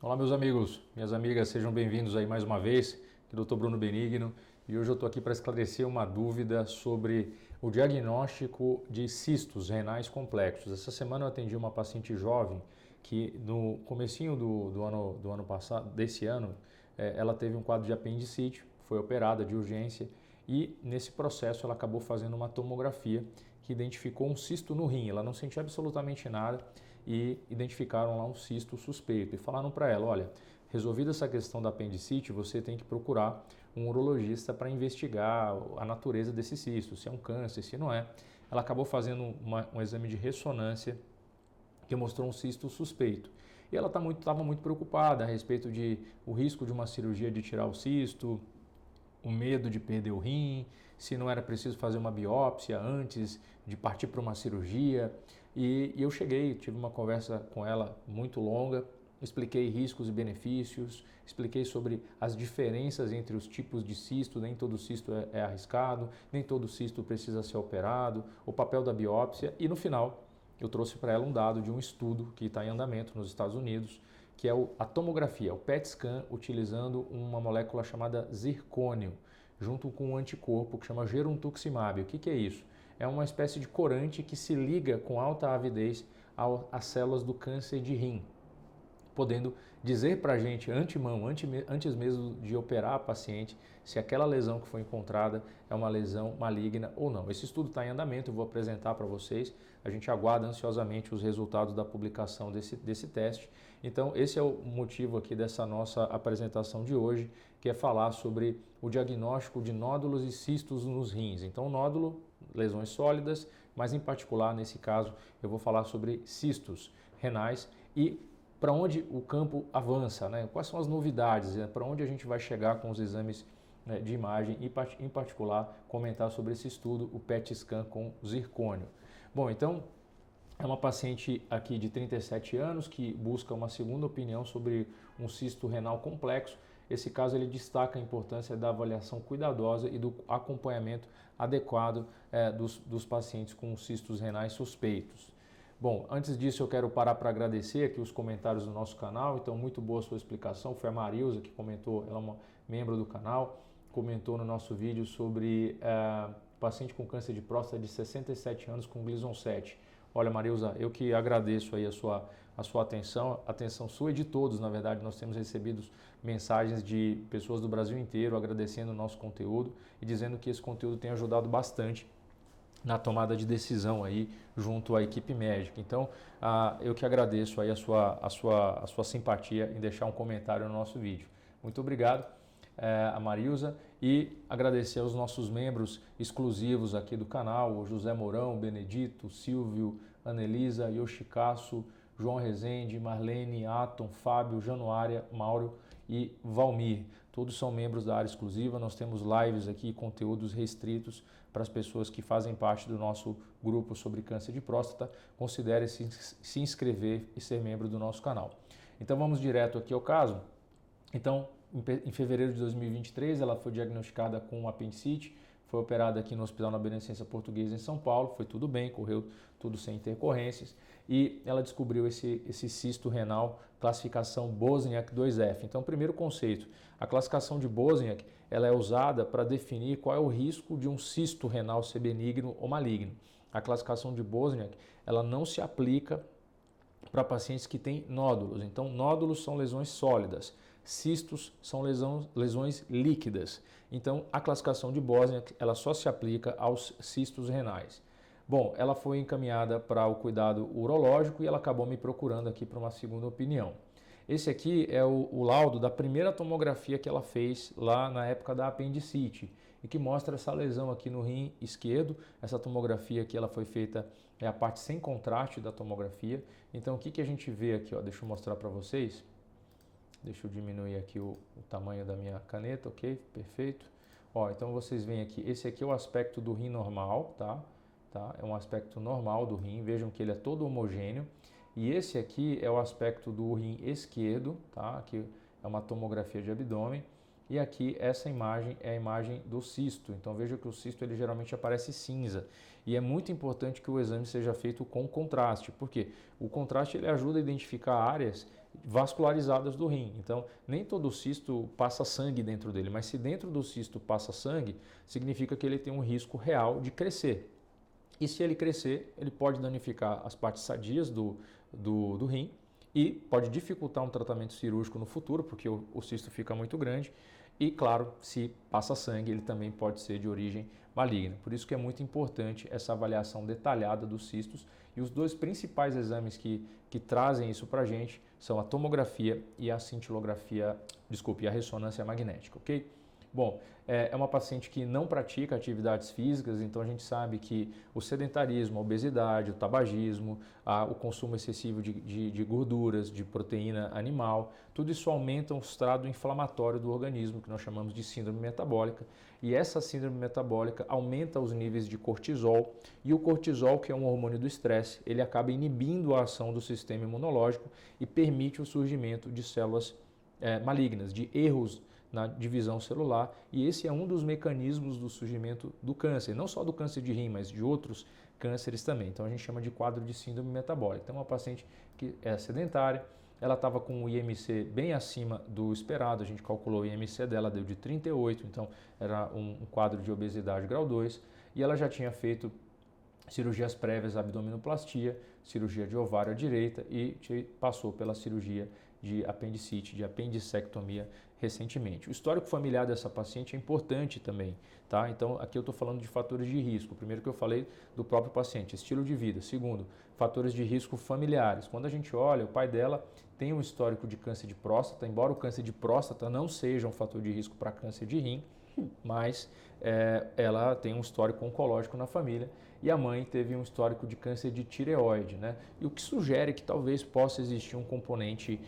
Olá meus amigos, minhas amigas, sejam bem-vindos aí mais uma vez, aqui é o Dr. Bruno Benigno e hoje eu estou aqui para esclarecer uma dúvida sobre o diagnóstico de cistos renais complexos. Essa semana eu atendi uma paciente jovem que no comecinho do ano passado, desse ano, ela teve um quadro de apendicite, foi operada de urgência e nesse processo ela acabou fazendo uma tomografia que identificou um cisto no rim. Ela não sentia absolutamente nada e identificaram lá um cisto suspeito e falaram para ela, olha, resolvida essa questão da apendicite, você tem que procurar um urologista para investigar a natureza desse cisto, se é um câncer, se não é. Ela acabou fazendo um exame de ressonância que mostrou um cisto suspeito. E ela estava muito preocupada a respeito de o risco de uma cirurgia de tirar o cisto, o medo de perder o rim, se não era preciso fazer uma biópsia antes de partir para uma cirurgia. E eu cheguei, tive uma conversa com ela muito longa, expliquei riscos e benefícios, expliquei sobre as diferenças entre os tipos de cisto, nem todo cisto é arriscado, nem todo cisto precisa ser operado, o papel da biópsia e no final eu trouxe para ela um dado de um estudo que está em andamento nos Estados Unidos, que é a tomografia, o PET scan, utilizando uma molécula chamada zircônio, junto com um anticorpo que chama geruntuximab. O que é isso? É uma espécie de corante que se liga com alta avidez às células do câncer de rim, podendo dizer para a gente antemão, antes mesmo de operar a paciente, se aquela lesão que foi encontrada é uma lesão maligna ou não. Esse estudo está em andamento, eu vou apresentar para vocês, a gente aguarda ansiosamente os resultados da publicação desse teste. Então esse é o motivo aqui dessa nossa apresentação de hoje, que é falar sobre o diagnóstico de nódulos e cistos nos rins. Então nódulo, lesões sólidas, mas em particular nesse caso eu vou falar sobre cistos renais e para onde o campo avança, né? Quais são as novidades, né? Para onde a gente vai chegar com os exames, né, de imagem e, em particular, comentar sobre esse estudo, o PET scan com zircônio. Bom, então, é uma paciente aqui de 37 anos que busca uma segunda opinião sobre um cisto renal complexo. Esse caso ele destaca a importância da avaliação cuidadosa e do acompanhamento adequado dos pacientes com cistos renais suspeitos. Bom, antes disso eu quero parar para agradecer aqui os comentários do nosso canal, então muito boa a sua explicação, foi a Marilza que comentou, ela é uma membro do canal, comentou no nosso vídeo sobre paciente com câncer de próstata de 67 anos com Gleason 7. Olha Marilza, eu que agradeço aí a sua atenção sua e de todos, na verdade nós temos recebido mensagens de pessoas do Brasil inteiro agradecendo o nosso conteúdo e dizendo que esse conteúdo tem ajudado bastante na tomada de decisão aí junto à equipe médica. Então, eu que agradeço aí a sua simpatia em deixar um comentário no nosso vídeo. Muito obrigado a Marilza e agradecer aos nossos membros exclusivos aqui do canal, o José Mourão, Benedito, Silvio, Anelisa, Yoshikazu, João Rezende, Marlene, Atom, Fábio, Januária, Mauro e Valmir. Todos são membros da área exclusiva, nós temos lives aqui, conteúdos restritos para as pessoas que fazem parte do nosso grupo sobre câncer de próstata. Considere se inscrever e ser membro do nosso canal. Então vamos direto aqui ao caso. Então, em fevereiro de 2023, ela foi diagnosticada com apendicite, foi operada aqui no Hospital na Beneficência Portuguesa em São Paulo, foi tudo bem, correu tudo sem intercorrências e ela descobriu esse cisto renal, classificação Bosniak 2F. Então, primeiro conceito, a classificação de Bosniak ela é usada para definir qual é o risco de um cisto renal ser benigno ou maligno. A classificação de Bosniak ela não se aplica para pacientes que têm nódulos. Então, nódulos são lesões sólidas, cistos são lesões líquidas. Então, a classificação de Bosniak ela só se aplica aos cistos renais. Bom, ela foi encaminhada para o cuidado urológico e ela acabou me procurando aqui para uma segunda opinião. Esse aqui é o laudo da primeira tomografia que ela fez lá na época da apendicite e que mostra essa lesão aqui no rim esquerdo. Essa tomografia aqui ela foi feita, é a parte sem contraste da tomografia. Então o que a gente vê aqui? Ó, deixa eu mostrar para vocês. Deixa eu diminuir aqui o tamanho da minha caneta, ok? Perfeito. Ó, então vocês veem aqui, esse aqui é o aspecto do rim normal, tá? É um aspecto normal do rim, vejam que ele é todo homogêneo. E esse aqui é o aspecto do rim esquerdo, tá? Aqui é uma tomografia de abdômen. E aqui essa imagem é a imagem do cisto. Então veja que o cisto ele geralmente aparece cinza. E é muito importante que o exame seja feito com contraste. Por quê? O contraste ele ajuda a identificar áreas vascularizadas do rim. Então, nem todo cisto passa sangue dentro dele, mas se dentro do cisto passa sangue, significa que ele tem um risco real de crescer. E se ele crescer, ele pode danificar as partes sadias do rim e pode dificultar um tratamento cirúrgico no futuro, porque o cisto fica muito grande. E, claro, se passa sangue, ele também pode ser de origem maligna. Por isso que é muito importante essa avaliação detalhada dos cistos. E os dois principais exames que trazem isso para a gente são a tomografia e a cintilografia, desculpe, a ressonância magnética, ok? Bom, é uma paciente que não pratica atividades físicas, então a gente sabe que o sedentarismo, a obesidade, o tabagismo, o consumo excessivo de gorduras, de proteína animal, tudo isso aumenta o estrado inflamatório do organismo, que nós chamamos de síndrome metabólica. E essa síndrome metabólica aumenta os níveis de cortisol, e o cortisol, que é um hormônio do estresse, ele acaba inibindo a ação do sistema imunológico e permite o surgimento de células malignas, de erros na divisão celular, e esse é um dos mecanismos do surgimento do câncer, não só do câncer de rim, mas de outros cânceres também. Então a gente chama de quadro de síndrome metabólica. Então uma paciente que é sedentária, ela estava com o IMC bem acima do esperado, a gente calculou o IMC dela, deu de 38, então era um quadro de obesidade grau 2, e ela já tinha feito cirurgias prévias, abdominoplastia, cirurgia de ovário à direita e passou pela cirurgia de apendicite, de apendicectomia recentemente. O histórico familiar dessa paciente é importante também, tá? Então aqui eu estou falando de fatores de risco. Primeiro que eu falei do próprio paciente, estilo de vida. Segundo, fatores de risco familiares. Quando a gente olha, o pai dela tem um histórico de câncer de próstata, embora o câncer de próstata não seja um fator de risco para câncer de rim, mas ela tem um histórico oncológico na família e a mãe teve um histórico de câncer de tireoide, né? E o que sugere que talvez possa existir um componente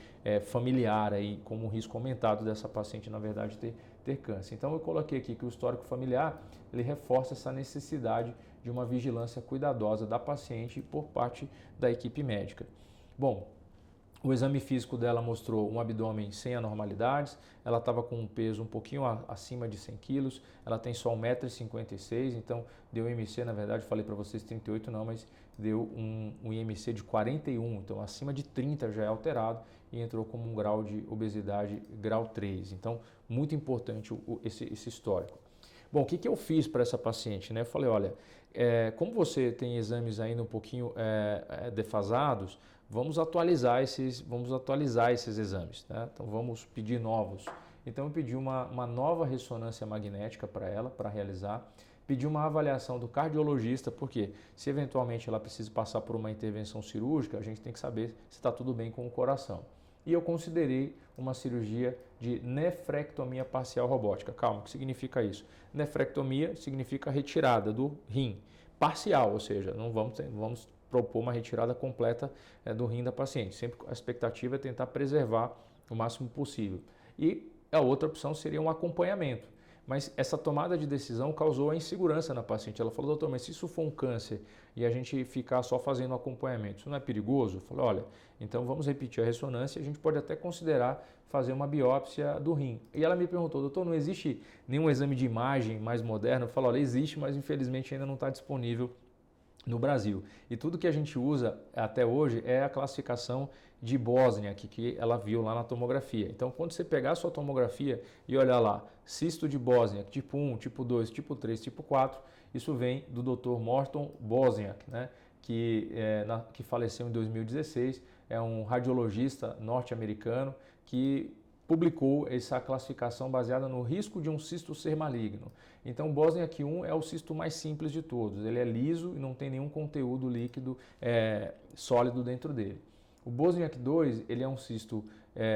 familiar aí, como um risco aumentado dessa paciente, na verdade, ter câncer. Então eu coloquei aqui que o histórico familiar, ele reforça essa necessidade de uma vigilância cuidadosa da paciente por parte da equipe médica. Bom, o exame físico dela mostrou um abdômen sem anormalidades, ela estava com um peso um pouquinho acima de 100 quilos, ela tem só 1,56 m, então deu IMC, na verdade, falei para vocês 38 não, mas deu um IMC de 41, então acima de 30 já é alterado e entrou como um grau de obesidade grau 3, então muito importante esse histórico. Bom, o que eu fiz para essa paciente, né? Eu falei, olha, como você tem exames ainda um pouquinho defasados, vamos atualizar esses exames, né? Então vamos pedir novos. Então eu pedi uma nova ressonância magnética para ela, para realizar. Pedi uma avaliação do cardiologista, porque se eventualmente ela precisa passar por uma intervenção cirúrgica, a gente tem que saber se está tudo bem com o coração. E eu considerei uma cirurgia de nefrectomia parcial robótica. Calma, o que significa isso? Nefrectomia significa retirada do rim parcial, ou seja, não vamos propor uma retirada completa do rim da paciente. Sempre a expectativa é tentar preservar o máximo possível. E a outra opção seria um acompanhamento. Mas essa tomada de decisão causou a insegurança na paciente. Ela falou, doutor, mas se isso for um câncer e a gente ficar só fazendo acompanhamento, isso não é perigoso? Eu falei, olha, então vamos repetir a ressonância e a gente pode até considerar fazer uma biópsia do rim. E ela me perguntou, doutor, não existe nenhum exame de imagem mais moderno? Eu falei, olha, existe, mas infelizmente ainda não está disponível no Brasil. E tudo que a gente usa até hoje é a classificação de Bosniak, que ela viu lá na tomografia. Então, quando você pegar a sua tomografia e olhar lá, cisto de Bosniak, tipo 1, tipo 2, tipo 3, tipo 4, isso vem do Dr. Morton Bosniak, né? que faleceu em 2016, é um radiologista norte-americano que publicou essa classificação baseada no risco de um cisto ser maligno. Então, o Bosniak 1 é o cisto mais simples de todos. Ele é liso e não tem nenhum conteúdo líquido sólido dentro dele. O Bosniak 2, ele é um cisto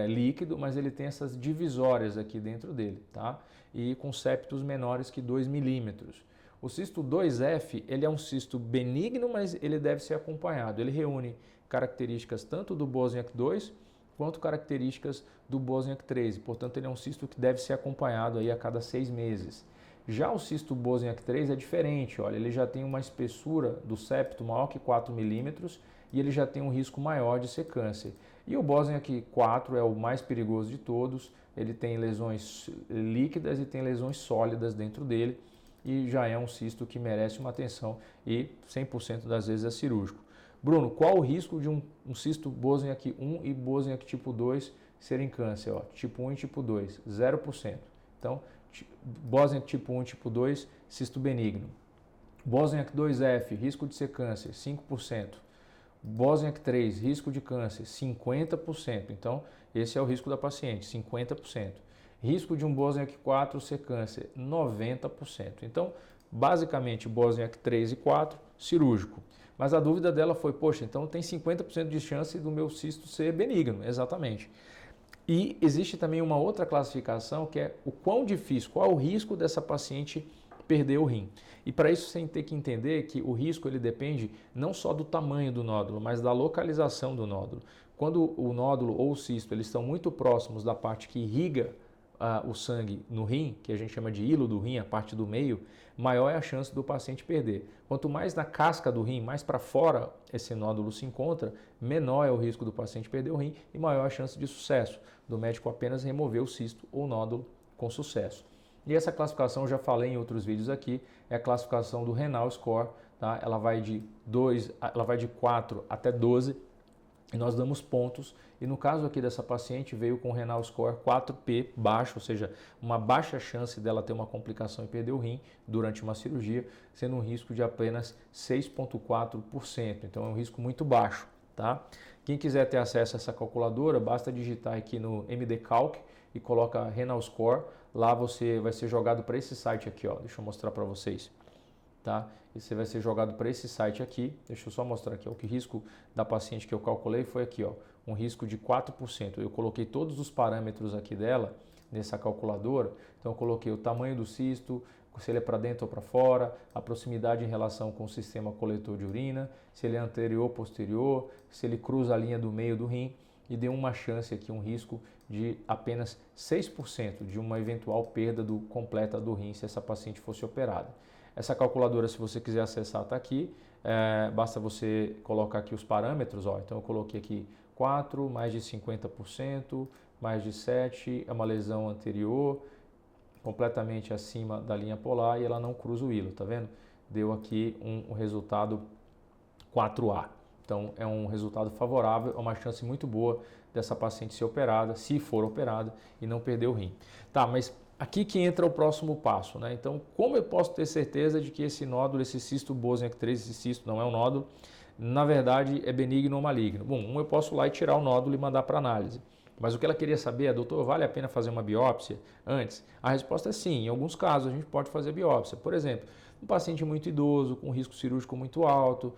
líquido, mas ele tem essas divisórias aqui dentro dele, tá? E com septos menores que 2 milímetros. O cisto 2F, ele é um cisto benigno, mas ele deve ser acompanhado. Ele reúne características tanto do Bosniak 2 quanto características do Bosniak 3, portanto ele é um cisto que deve ser acompanhado aí a cada 6 meses. Já o cisto Bosniak 3 é diferente, olha, ele já tem uma espessura do septo maior que 4 milímetros e ele já tem um risco maior de ser câncer. E o Bosniak 4 é o mais perigoso de todos, ele tem lesões líquidas e tem lesões sólidas dentro dele e já é um cisto que merece uma atenção e 100% das vezes é cirúrgico. Bruno, qual o risco de um cisto Bosniak 1 e Bosniak tipo 2 serem câncer? Ó, tipo 1 e tipo 2, 0%. Então, Bosniak tipo 1 e tipo 2, cisto benigno. Bosniak 2F, risco de ser câncer, 5%. Bosniak 3, risco de câncer, 50%. Então, esse é o risco da paciente, 50%. Risco de um Bosniak 4 ser câncer, 90%. Então, basicamente, Bosniak 3 e 4, cirúrgico. Mas a dúvida dela foi, poxa, então tem 50% de chance do meu cisto ser benigno. Exatamente. E existe também uma outra classificação que é o quão difícil, qual é o risco dessa paciente perder o rim. E para isso você tem que entender que o risco ele depende não só do tamanho do nódulo, mas da localização do nódulo. Quando o nódulo ou o cisto eles estão muito próximos da parte que irriga o sangue no rim, que a gente chama de hilo do rim, a parte do meio, maior é a chance do paciente perder. Quanto mais na casca do rim, mais para fora esse nódulo se encontra, menor é o risco do paciente perder o rim e maior a chance de sucesso do médico apenas remover o cisto ou nódulo com sucesso. E essa classificação, eu já falei em outros vídeos aqui, é a classificação do Renal Score, tá? Ela vai de 4 até 12 e nós damos pontos. E no caso aqui dessa paciente veio com Renal Score 4P baixo, ou seja, uma baixa chance dela ter uma complicação e perder o rim durante uma cirurgia, sendo um risco de apenas 6,4%. Então é um risco muito baixo, tá? Quem quiser ter acesso a essa calculadora, basta digitar aqui no MD Calc e coloca Renal Score. Lá você vai ser jogado para esse site aqui, ó. Deixa eu mostrar para vocês, tá? E você vai ser jogado para esse site aqui. Deixa eu só mostrar aqui, ó. O risco da paciente que eu calculei foi aqui, ó, um risco de 4%. Eu coloquei todos os parâmetros aqui dela nessa calculadora. Então eu coloquei o tamanho do cisto, se ele é para dentro ou para fora, a proximidade em relação com o sistema coletor de urina, se ele é anterior ou posterior, se ele cruza a linha do meio do rim, e deu uma chance aqui, um risco de apenas 6% de uma eventual perda completa do rim se essa paciente fosse operada. Essa calculadora, se você quiser acessar, está aqui. Basta você colocar aqui os parâmetros. Ó. Então eu coloquei aqui 4, mais de 50%, mais de 7, é uma lesão anterior, completamente acima da linha polar e ela não cruza o hilo, tá vendo? Deu aqui um resultado 4A. Então é um resultado favorável, é uma chance muito boa dessa paciente ser operada, se for operada, e não perder o rim. Tá, mas aqui que entra o próximo passo, né? Então, como eu posso ter certeza de que esse nódulo, esse cisto Bosniak 3, esse cisto não é um nódulo, na verdade é benigno ou maligno? Bom, eu posso ir lá e tirar o nódulo e mandar para análise. Mas o que ela queria saber é, doutor, vale a pena fazer uma biópsia antes? A resposta é sim, em alguns casos a gente pode fazer biópsia. Por exemplo, um paciente muito idoso, com risco cirúrgico muito alto,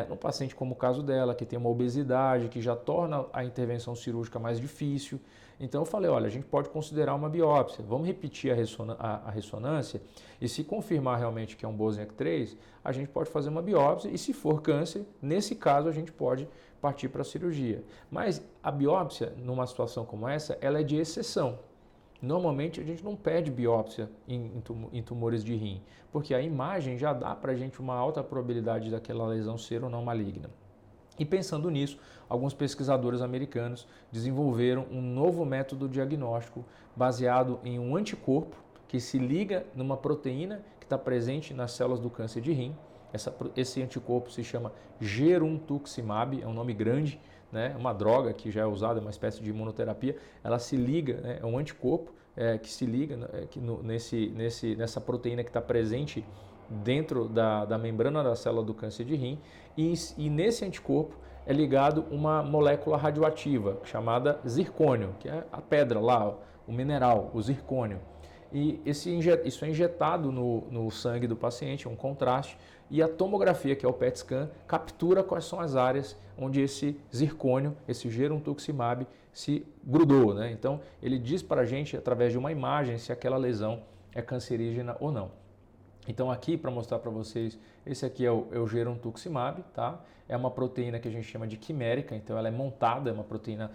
um paciente como o caso dela, que tem uma obesidade, que já torna a intervenção cirúrgica mais difícil. Então eu falei, olha, a gente pode considerar uma biópsia, vamos repetir a ressonância e se confirmar realmente que é um Bosniak 3, a gente pode fazer uma biópsia e se for câncer, nesse caso a gente pode partir para a cirurgia. Mas a biópsia, numa situação como essa, ela é de exceção. Normalmente a gente não pede biópsia em tumores de rim, porque a imagem já dá para a gente uma alta probabilidade daquela lesão ser ou não maligna. E pensando nisso, alguns pesquisadores americanos desenvolveram um novo método diagnóstico baseado em um anticorpo que se liga numa proteína que está presente nas células do câncer de rim. Esse anticorpo se chama Geruntuximab, é um nome grande, né? Uma droga que já é usada, uma espécie de imunoterapia. Ela se liga, né? É um anticorpo que se liga nessa proteína que está presente dentro da membrana da célula do câncer de rim e nesse anticorpo é ligado uma molécula radioativa chamada zircônio, que é a pedra lá, o mineral, o zircônio. E isso é injetado no sangue do paciente, é um contraste, e a tomografia, que é o PET scan, captura quais são as áreas onde esse zircônio, esse Geruntuximab, se grudou, né? Então, ele diz para a gente, através de uma imagem, se aquela lesão é cancerígena ou não. Então, aqui, para mostrar para vocês, esse aqui é o Geruntuximab, tá? É uma proteína que a gente chama de quimérica, então ela é montada, é uma proteína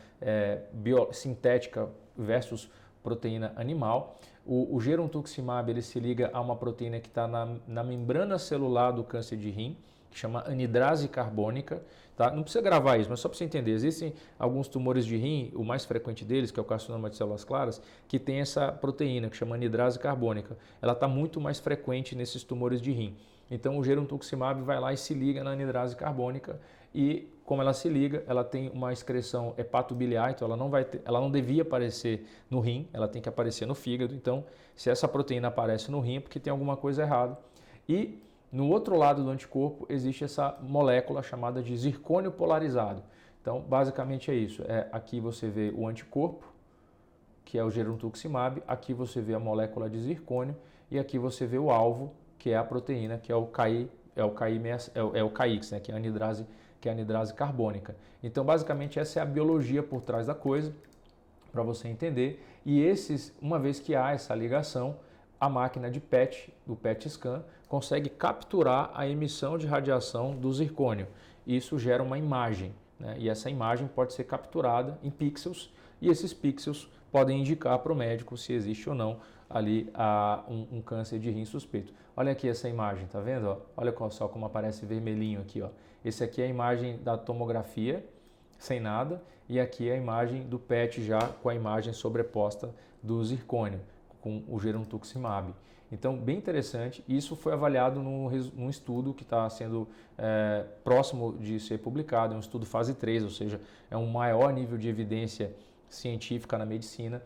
sintética versus proteína animal. O Geruntuximab ele se liga a uma proteína que está na membrana celular do câncer de rim, que chama anidrase carbônica, tá? Não precisa gravar isso, mas só para você entender, existem alguns tumores de rim, o mais frequente deles, que é o carcinoma de células claras, que tem essa proteína que chama anidrase carbônica. Ela está muito mais frequente nesses tumores de rim. Então o gerontuximab vai lá e se liga na anidrase carbônica e como ela se liga, ela tem uma excreção hepatobiliar, então ela não devia aparecer no rim, ela tem que aparecer no fígado. Então, se essa proteína aparece no rim é porque tem alguma coisa errada. E no outro lado do anticorpo existe essa molécula chamada de zircônio polarizado. Então, basicamente é isso. Aqui você vê o anticorpo, que é o gerontuximab, aqui você vê a molécula de zircônio e aqui você vê o alvo, que é a proteína, que é o KIX, né, que é a anidrase carbônica. Então, basicamente, essa é a biologia por trás da coisa, para você entender. E uma vez que há essa ligação, a máquina de PET, do PET scan, consegue capturar a emissão de radiação do zircônio. Isso gera uma imagem, né? E essa imagem pode ser capturada em pixels e esses pixels podem indicar para o médico se existe ou não ali um câncer de rim suspeito. Olha aqui essa imagem, tá vendo? Ó? Olha só como aparece vermelhinho aqui. Ó. Esse aqui é a imagem da tomografia, sem nada, e aqui é a imagem do PET já com a imagem sobreposta do zircônio, com o gerontuximab. Então, bem interessante. Isso foi avaliado num estudo que está sendo próximo de ser publicado, é um estudo fase 3, ou seja, é um maior nível de evidência científica na medicina,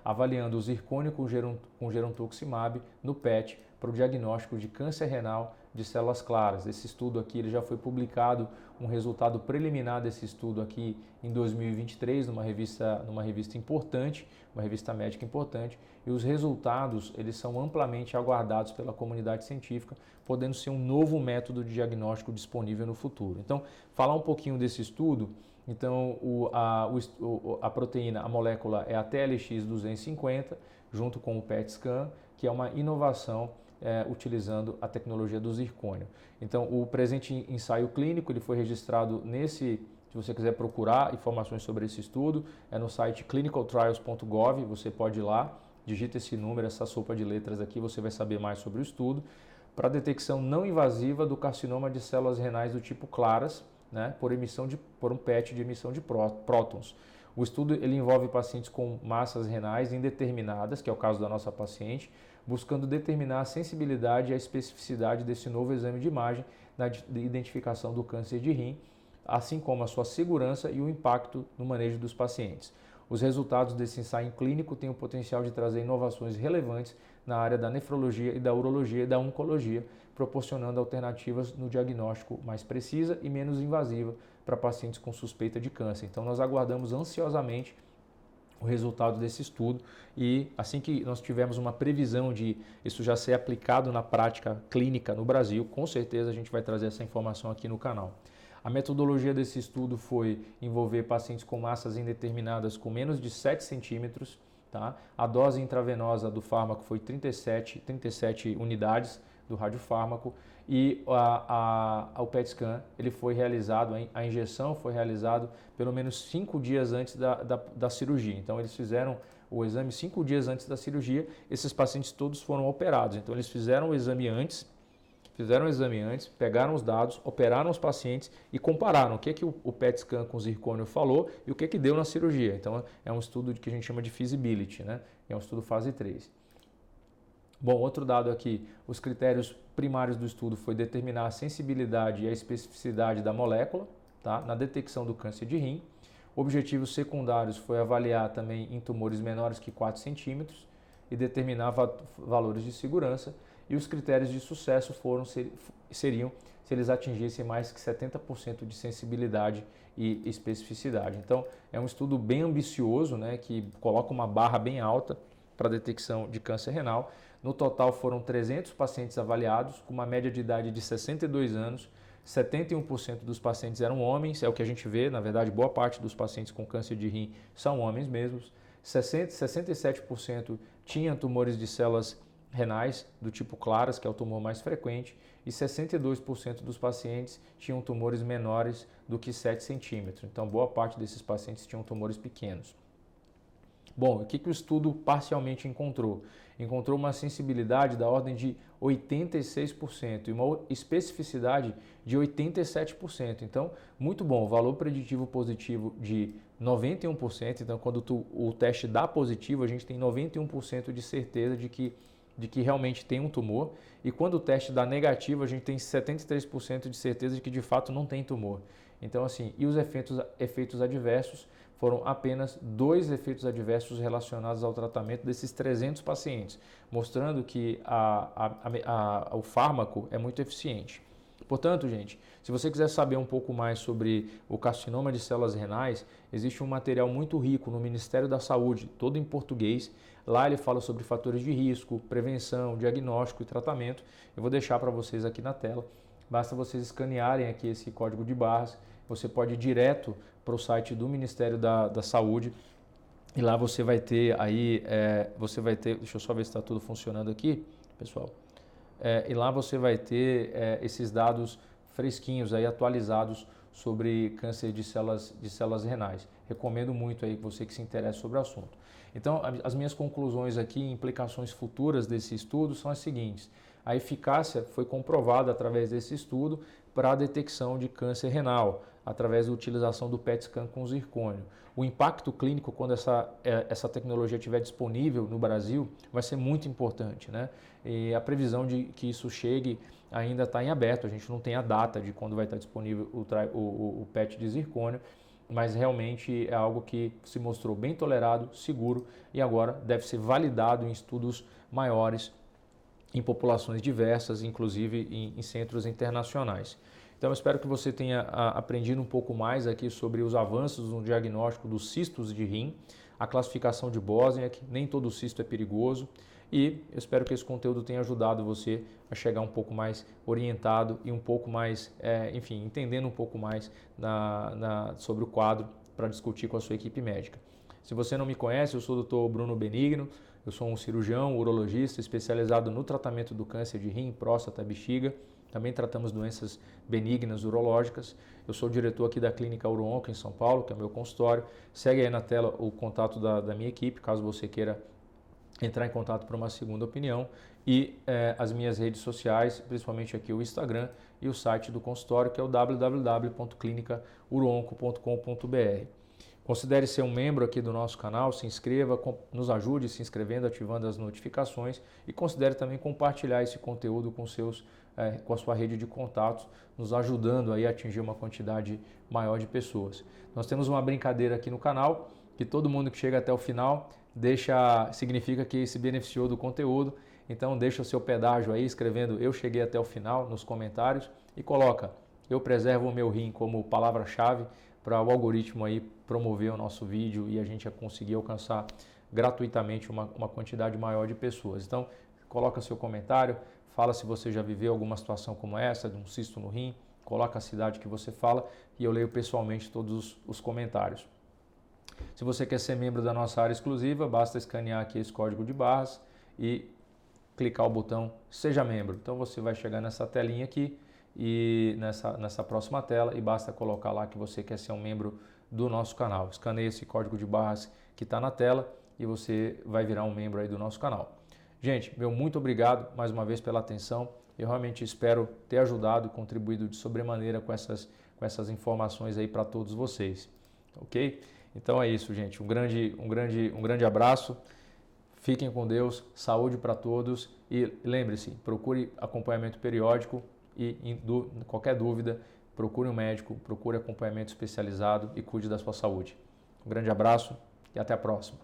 avaliando o zircônio com gerontuximab no PET para o diagnóstico de câncer renal de células claras. Esse estudo aqui ele já foi publicado, um resultado preliminar desse estudo aqui em 2023, numa revista importante, uma revista médica importante, e os resultados eles são amplamente aguardados pela comunidade científica, podendo ser um novo método de diagnóstico disponível no futuro. Então, falar um pouquinho desse estudo. Então, a proteína, a molécula é a TLX250, junto com o PET scan, que é uma inovação utilizando a tecnologia do zircônio. Então, o presente ensaio clínico ele foi registrado se você quiser procurar informações sobre esse estudo, é no site clinicaltrials.gov, você pode ir lá, digita esse número, essa sopa de letras aqui, você vai saber mais sobre o estudo, para detecção não invasiva do carcinoma de células renais do tipo claras, né, por um PET de emissão de prótons. O estudo ele envolve pacientes com massas renais indeterminadas, que é o caso da nossa paciente, buscando determinar a sensibilidade e a especificidade desse novo exame de imagem na identificação do câncer de rim, assim como a sua segurança e o impacto no manejo dos pacientes. Os resultados desse ensaio clínico têm o potencial de trazer inovações relevantes na área da nefrologia e da urologia e da oncologia, proporcionando alternativas no diagnóstico mais precisa e menos invasiva para pacientes com suspeita de câncer. Então, nós aguardamos ansiosamente o resultado desse estudo e assim que nós tivermos uma previsão de isso já ser aplicado na prática clínica no Brasil, com certeza a gente vai trazer essa informação aqui no canal. A metodologia desse estudo foi envolver pacientes com massas indeterminadas com menos de 7 centímetros. Tá? A dose intravenosa do fármaco foi 37 unidades do radiofármaco e o PET scan ele foi realizado, a injeção foi realizada pelo menos 5 dias antes da cirurgia. Então eles fizeram o exame 5 dias antes da cirurgia, esses pacientes todos foram operados. Então eles fizeram o exame antes, pegaram os dados, operaram os pacientes e compararam o que o PET scan com zircônio falou e o que deu na cirurgia. Então é um estudo que a gente chama de feasibility, né? É um estudo fase 3. Bom, outro dado aqui, os critérios primários do estudo foi determinar a sensibilidade e a especificidade da molécula, tá? Na detecção do câncer de rim. Objetivos secundários foi avaliar também em tumores menores que 4 centímetros e determinar valores de segurança. E os critérios de sucesso seriam se eles atingissem mais que 70% de sensibilidade e especificidade. Então, é um estudo bem ambicioso, né, que coloca uma barra bem alta para a detecção de câncer renal. No total, foram 300 pacientes avaliados, com uma média de idade de 62 anos. 71% dos pacientes eram homens, é o que a gente vê, na verdade, boa parte dos pacientes com câncer de rim são homens mesmos. 67% tinham tumores de células renais do tipo claras, que é o tumor mais frequente, e 62% dos pacientes tinham tumores menores do que 7 centímetros. Então, boa parte desses pacientes tinham tumores pequenos. Bom, o que o estudo parcialmente encontrou? Encontrou uma sensibilidade da ordem de 86% e uma especificidade de 87%. Então, muito bom, valor preditivo positivo de 91%. Então, quando o teste dá positivo, a gente tem 91% de certeza de que realmente tem um tumor. E quando o teste dá negativo, a gente tem 73% de certeza de que de fato não tem tumor. Então, assim, e os efeitos adversos? Foram apenas 2 efeitos adversos relacionados ao tratamento desses 300 pacientes, mostrando que o fármaco é muito eficiente. Portanto, gente, se você quiser saber um pouco mais sobre o carcinoma de células renais, existe um material muito rico no Ministério da Saúde, todo em português. Lá ele fala sobre fatores de risco, prevenção, diagnóstico e tratamento. Eu vou deixar para vocês aqui na tela. Basta vocês escanearem aqui esse código de barras. Você pode ir direto para o site do Ministério da Saúde e lá você vai ter aí, deixa eu só ver se está tudo funcionando aqui, pessoal. E lá você vai ter esses dados fresquinhos aí, atualizados sobre câncer de células renais. Recomendo muito aí você que se interessa sobre o assunto. Então, as minhas conclusões aqui, implicações futuras desse estudo são as seguintes. A eficácia foi comprovada através desse estudo para a detecção de câncer renal, através da utilização do PET scan com zircônio. O impacto clínico, quando essa tecnologia estiver disponível no Brasil, vai ser muito importante, né? E a previsão de que isso chegue ainda está em aberto, a gente não tem a data de quando vai estar disponível o PET de zircônio, mas realmente é algo que se mostrou bem tolerado, seguro e agora deve ser validado em estudos maiores, em populações diversas, inclusive em centros internacionais. Então, eu espero que você tenha aprendido um pouco mais aqui sobre os avanços no diagnóstico dos cistos de rim, a classificação de Bosniak, nem todo cisto é perigoso, e eu espero que esse conteúdo tenha ajudado você a chegar um pouco mais orientado e um pouco mais, entendendo um pouco mais sobre o quadro para discutir com a sua equipe médica. Se você não me conhece, eu sou o Dr. Bruno Benigno, eu sou um cirurgião, urologista especializado no tratamento do câncer de rim, próstata, bexiga. Também tratamos doenças benignas urológicas. Eu sou o diretor aqui da Clínica Uroonco em São Paulo, que é o meu consultório. Segue aí na tela o contato da minha equipe, caso você queira entrar em contato para uma segunda opinião. E as minhas redes sociais, principalmente aqui o Instagram e o site do consultório, que é o www.clinicauroonco.com.br. Considere ser um membro aqui do nosso canal, se inscreva, nos ajude se inscrevendo, ativando as notificações e considere também compartilhar esse conteúdo com a sua rede de contatos, nos ajudando aí a atingir uma quantidade maior de pessoas. Nós temos uma brincadeira aqui no canal, que todo mundo que chega até o final significa que se beneficiou do conteúdo, então deixa o seu pedágio aí escrevendo "Eu cheguei até o final" nos comentários e coloca "Eu preservo o meu rim" como palavra-chave para o algoritmo aí promover o nosso vídeo e a gente conseguir alcançar gratuitamente uma quantidade maior de pessoas. Então, coloca seu comentário, fala se você já viveu alguma situação como essa, de um cisto no rim, coloca a cidade que você fala e eu leio pessoalmente todos os comentários. Se você quer ser membro da nossa área exclusiva, basta escanear aqui esse código de barras e clicar o botão Seja Membro. Então você vai chegar nessa telinha aqui e nessa próxima tela e basta colocar lá que você quer ser um membro do nosso canal. Escaneie esse código de barras que está na tela e você vai virar um membro aí do nosso canal. Gente, meu muito obrigado mais uma vez pela atenção. Eu realmente espero ter ajudado e contribuído de sobremaneira com essas informações aí para todos vocês, ok? Então é isso, gente. Um grande abraço. Fiquem com Deus, saúde para todos e lembre-se, procure acompanhamento periódico e qualquer dúvida, procure um médico, procure acompanhamento especializado e cuide da sua saúde. Um grande abraço e até a próxima.